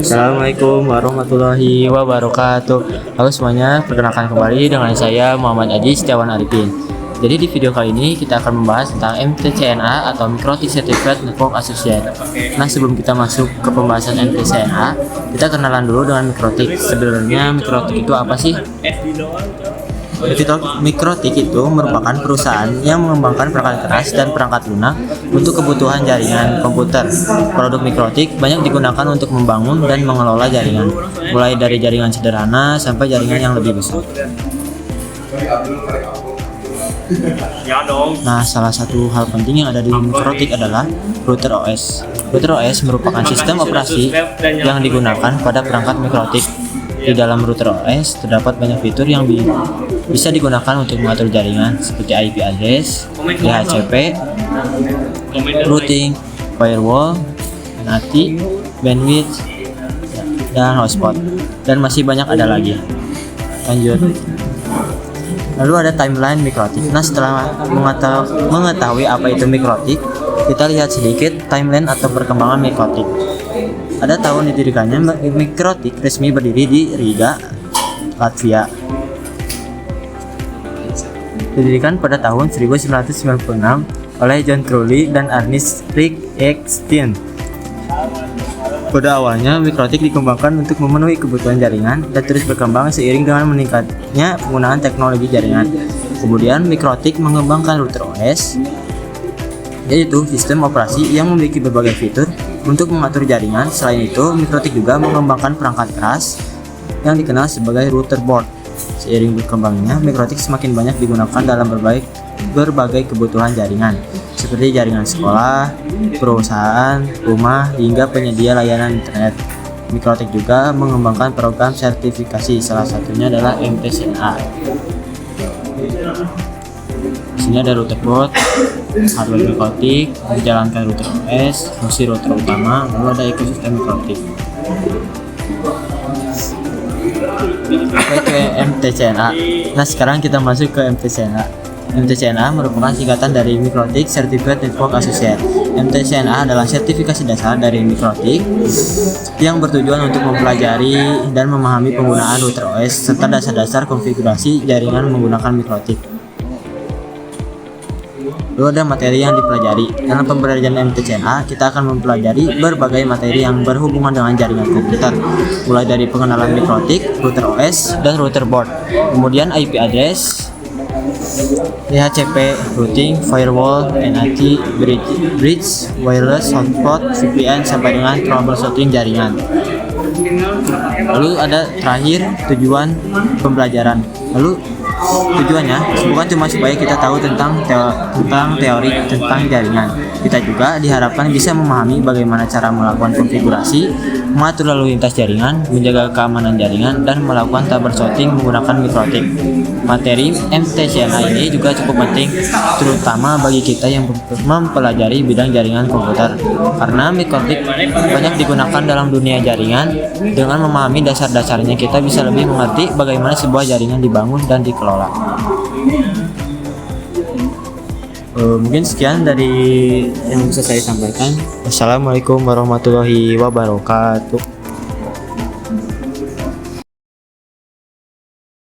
Assalamualaikum warahmatullahi wabarakatuh. Halo semuanya, perkenalkan kembali dengan saya Muhammad Adi Setiawan Arifin. Jadi di video kali ini kita akan membahas tentang MTCNA atau Mikrotik Certified Network Associate. Nah, sebelum kita masuk ke pembahasan MTCNA, kita kenalan dulu dengan Mikrotik. Sebenarnya Mikrotik itu apa sih? Mikrotik itu merupakan perusahaan yang mengembangkan perangkat keras dan perangkat lunak untuk kebutuhan jaringan komputer. Produk Mikrotik banyak digunakan untuk membangun dan mengelola jaringan, mulai dari jaringan sederhana sampai jaringan yang lebih besar. Nah, salah satu hal penting yang ada di Mikrotik adalah router OS. Router OS merupakan sistem operasi yang digunakan pada perangkat Mikrotik. Di dalam router OS terdapat banyak fitur yang bisa digunakan untuk mengatur jaringan seperti IP address, DHCP, routing, firewall, NAT, bandwidth, dan hotspot, dan masih banyak ada lagi. Lanjut. Lalu ada timeline Mikrotik. Nah, setelah mengetahui apa itu Mikrotik, kita lihat sedikit timeline atau perkembangan Mikrotik. Pada tahun didirikannya, Mikrotik resmi berdiri di Riga, Latvia. Didirikan pada tahun 1996 oleh John Crowley dan Ernest Rick Eckstein. Pada awalnya, Mikrotik dikembangkan untuk memenuhi kebutuhan jaringan dan terus berkembang seiring dengan meningkatnya penggunaan teknologi jaringan. Kemudian, Mikrotik mengembangkan router OS, yaitu sistem operasi yang memiliki berbagai fitur untuk mengatur jaringan. Selain itu, Mikrotik juga mengembangkan perangkat keras yang dikenal sebagai router board. Seiring berkembangnya, Mikrotik semakin banyak digunakan dalam berbagai kebutuhan jaringan, seperti jaringan sekolah, perusahaan, rumah, hingga penyedia layanan internet. Mikrotik juga mengembangkan program sertifikasi, salah satunya adalah MTCNA. Di sini ada router board, hardware Mikrotik, menjalankan router OS, fungsi router utama, lalu ada ekosistem Mikrotik. Ke MTCNA. Nah, sekarang kita masuk ke MTCNA. MTCNA merupakan singkatan dari Mikrotik Certified Network Associate. MTCNA adalah sertifikasi dasar dari Mikrotik yang bertujuan untuk mempelajari dan memahami penggunaan router OS serta dasar-dasar konfigurasi jaringan menggunakan Mikrotik. Lalu ada materi yang dipelajari. Dalam pembelajaran MTCNA, kita akan mempelajari berbagai materi yang berhubungan dengan jaringan komputer, mulai dari pengenalan Mikrotik, router OS, dan router board, kemudian IP address, DHCP, routing, firewall, NAT, bridge, wireless, hotspot, VPN, sampai dengan troubleshooting jaringan. Lalu ada terakhir tujuan pembelajaran. Lalu tujuannya bukan cuma supaya kita tahu tentang teori tentang jaringan. Kita juga diharapkan bisa memahami bagaimana cara melakukan konfigurasi, mengatur lalu lintas jaringan, menjaga keamanan jaringan, dan melakukan troubleshooting menggunakan Mikrotik. Materi MTCNA ini juga cukup penting, terutama bagi kita yang mempelajari bidang jaringan komputer, karena Mikrotik banyak digunakan dalam dunia jaringan. Dengan memahami dasar-dasarnya, kita bisa lebih mengerti bagaimana sebuah jaringan dibangun dan dikelola. Mungkin sekian dari yang bisa saya sampaikan. Wassalamualaikum warahmatullahi wabarakatuh.